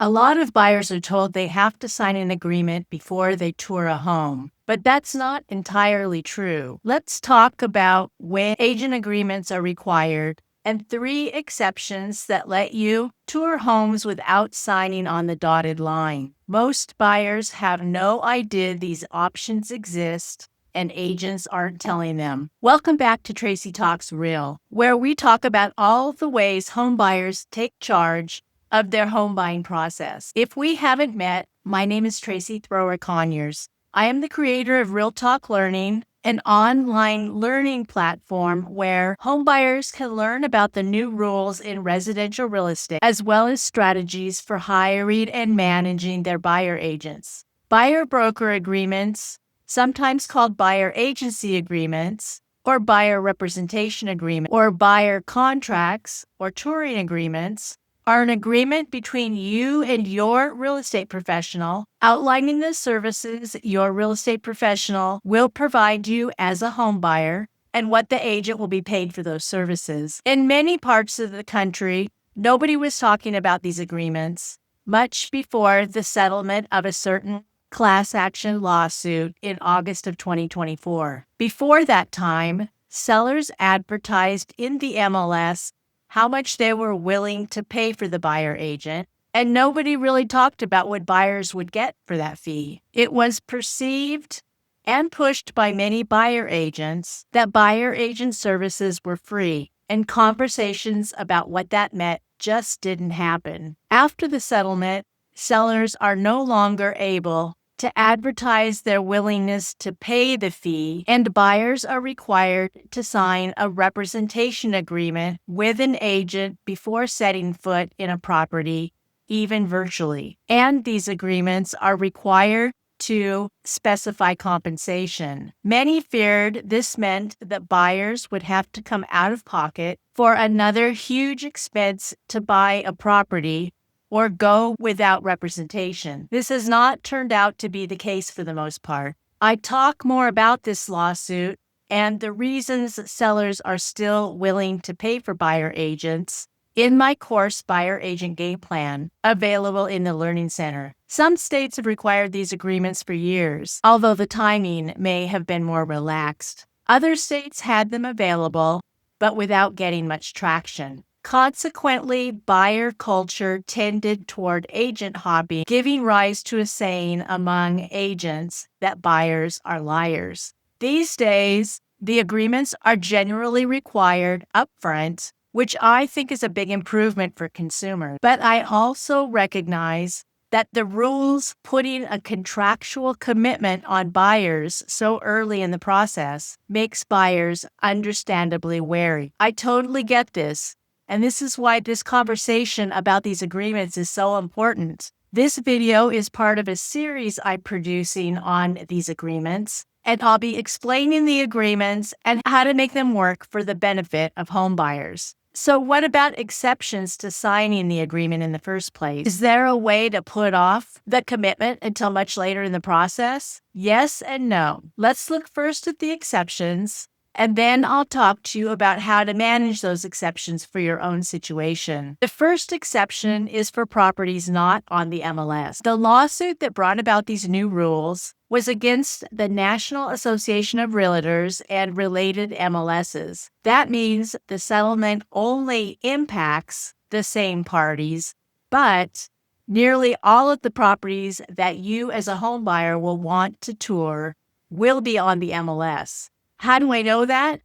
A lot of buyers are told they have to sign an agreement before they tour a home, but that's not entirely true. Let's talk about when agent agreements are required and 3 exceptions that let you tour homes without signing on the dotted line. Most buyers have no idea these options exist, and agents aren't telling them. Welcome back to Tracy Talks Real, where we talk about all the ways home buyers take charge of their home buying process. If we haven't met, my name is Tracy 𝗵𝗲𝗏𝗃𝗀𝗃. I am the creator of Real Talk Learning, an online learning platform where home buyers can learn about the new rules in residential real estate, as well as strategies for hiring and managing their buyer agents. Buyer broker agreements, sometimes called buyer agency agreements, or buyer representation agreement, or buyer contracts, or touring agreements, are an agreement between you and your real estate professional outlining the services your real estate professional will provide you as a home buyer and what the agent will be paid for those services. In many parts of the country, nobody was talking about these agreements much before the settlement of a certain class action lawsuit in August of 2024. Before that time, sellers advertised in the MLS how much they were willing to pay for the buyer agent, and nobody really talked about what buyers would get for that fee. It was perceived and pushed by many buyer agents that buyer agent services were free, and conversations about what that meant just didn't happen. After the settlement, sellers are no longer able to advertise their willingness to pay the fee, and buyers are required to sign a representation agreement with an agent before setting foot in a property, even virtually. And these agreements are required to specify compensation. Many feared this meant that buyers would have to come out of pocket for another huge expense to buy a property or go without representation. This has not turned out to be the case for the most part. I talk more about this lawsuit and the reasons sellers are still willing to pay for buyer agents in my course, Buyer Agent Game Plan, available in the Learning Center. Some states have required these agreements for years, although the timing may have been more relaxed. Other states had them available, but without getting much traction. Consequently, buyer culture tended toward agent hopping, giving rise to a saying among agents that buyers are liars. These days, the agreements are generally required upfront, which I think is a big improvement for consumers. But I also recognize that the rules putting a contractual commitment on buyers so early in the process makes buyers understandably wary. I totally get this. And this is why this conversation about these agreements is so important. This video is part of a series I'm producing on these agreements, and I'll be explaining the agreements and how to make them work for the benefit of home buyers. So what about exceptions to signing the agreement in the first place? Is there a way to put off the commitment until much later in the process? Yes and no. Let's look first at the exceptions, and then I'll talk to you about how to manage those exceptions for your own situation. The first exception is for properties not on the MLS. The lawsuit that brought about these new rules was against the National Association of Realtors and related MLSs. That means the settlement only impacts the same parties, but nearly all of the properties that you as a home buyer will want to tour will be on the MLS. How do I know that?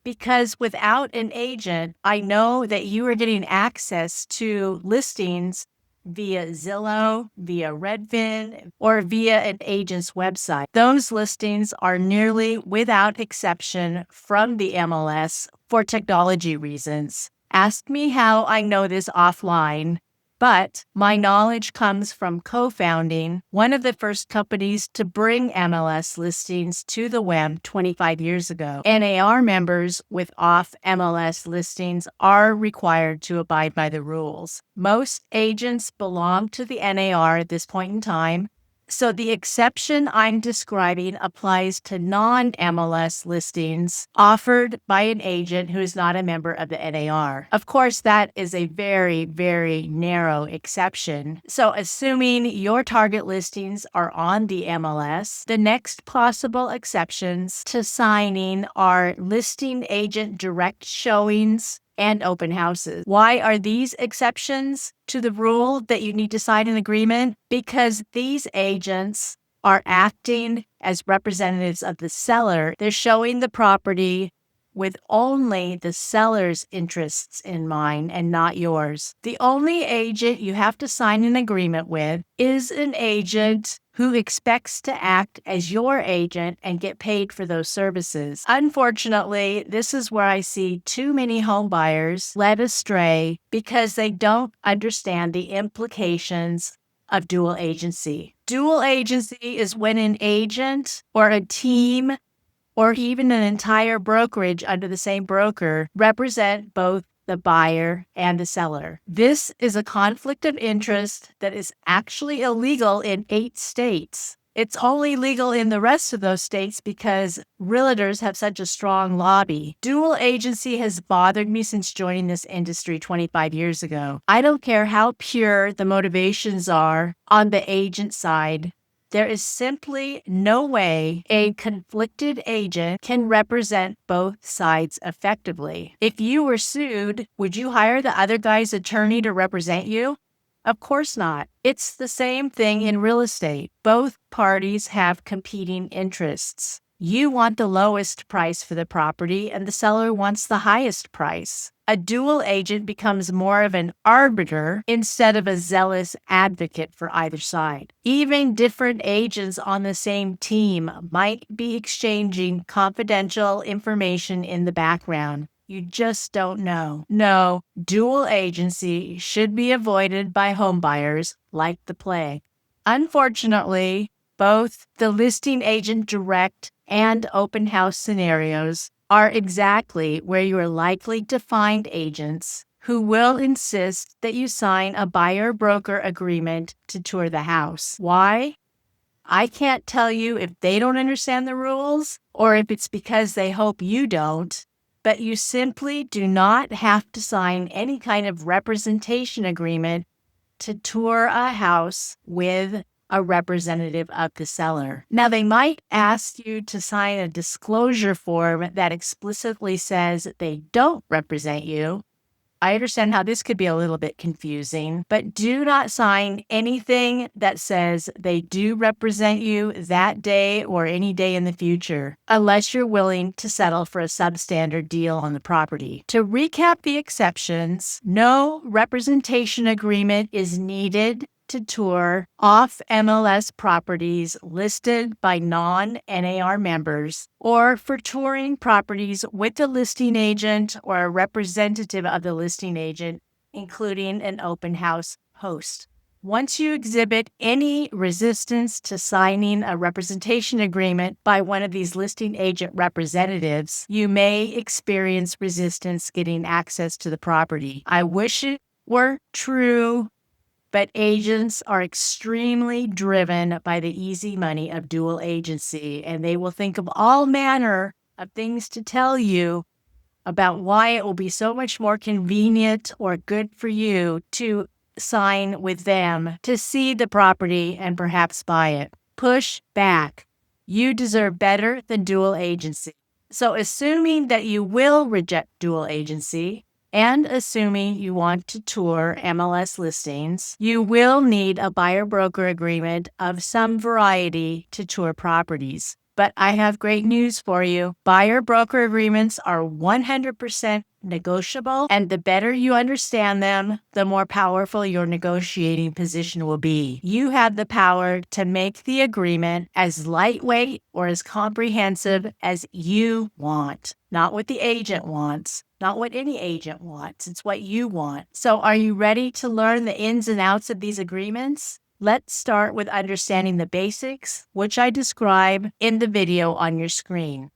Because without an agent, I know that you are getting access to listings via Zillow, via Redfin, or via an agent's website. Those listings are nearly without exception from the MLS for technology reasons. Ask me how I know this offline, but my knowledge comes from co-founding one of the first companies to bring MLS listings to the web 25 years ago. NAR members with off-MLS listings are required to abide by the rules. Most agents belong to the NAR at this point in time. So the exception I'm describing applies to non-MLS listings offered by an agent who is not a member of the NAR. Of course, that is a very, very narrow exception. So assuming your target listings are on the MLS, the next possible exceptions to signing are listing agent direct showings and open houses. Why are these exceptions to the rule that you need to sign an agreement? Because these agents are acting as representatives of the seller. They're showing the property with only the seller's interests in mind and not yours. The only agent you have to sign an agreement with is an agent who expects to act as your agent and get paid for those services. Unfortunately, this is where I see too many home buyers led astray because they don't understand the implications of dual agency. Dual agency is when an agent or a team or even an entire brokerage under the same broker represent both the buyer and the seller. This is a conflict of interest that is actually illegal in 8 states. It's only legal in the rest of those states because realtors have such a strong lobby. Dual agency has bothered me since joining this industry 25 years ago. I don't care how pure the motivations are on the agent side. There is simply no way a conflicted agent can represent both sides effectively. If you were sued, would you hire the other guy's attorney to represent you? Of course not. It's the same thing in real estate. Both parties have competing interests. You want the lowest price for the property, and the seller wants the highest price. A dual agent becomes more of an arbiter instead of a zealous advocate for either side. Even different agents on the same team might be exchanging confidential information in the background. You just don't know. No, dual agency should be avoided by homebuyers like the plague. Unfortunately, both the listing agent direct and open house scenarios are exactly where you are likely to find agents who will insist that you sign a buyer-broker agreement to tour the house. Why? I can't tell you if they don't understand the rules or if it's because they hope you don't, but you simply do not have to sign any kind of representation agreement to tour a house with a representative of the seller. Now, they might ask you to sign a disclosure form that explicitly says they don't represent you. I understand how this could be a little bit confusing, but do not sign anything that says they do represent you that day or any day in the future, unless you're willing to settle for a substandard deal on the property. To recap the exceptions, no representation agreement is needed to tour off-MLS properties listed by non-NAR members, or for touring properties with a listing agent or a representative of the listing agent, including an open house host. Once you exhibit any resistance to signing a representation agreement by one of these listing agent representatives, you may experience resistance getting access to the property. I wish it were true, but agents are extremely driven by the easy money of dual agency, and they will think of all manner of things to tell you about why it will be so much more convenient or good for you to sign with them to see the property and perhaps buy it. Push back. You deserve better than dual agency. So assuming that you will reject dual agency, and assuming you want to tour MLS listings, you will need a buyer-broker agreement of some variety to tour properties. But I have great news for you. Buyer-broker agreements are 100% negotiable, and the better you understand them, the more powerful your negotiating position will be. You have the power to make the agreement as lightweight or as comprehensive as you want, not what the agent wants. Not what any agent wants. It's what you want. So are you ready to learn the ins and outs of these agreements? Let's start with understanding the basics, which I describe in the video on your screen.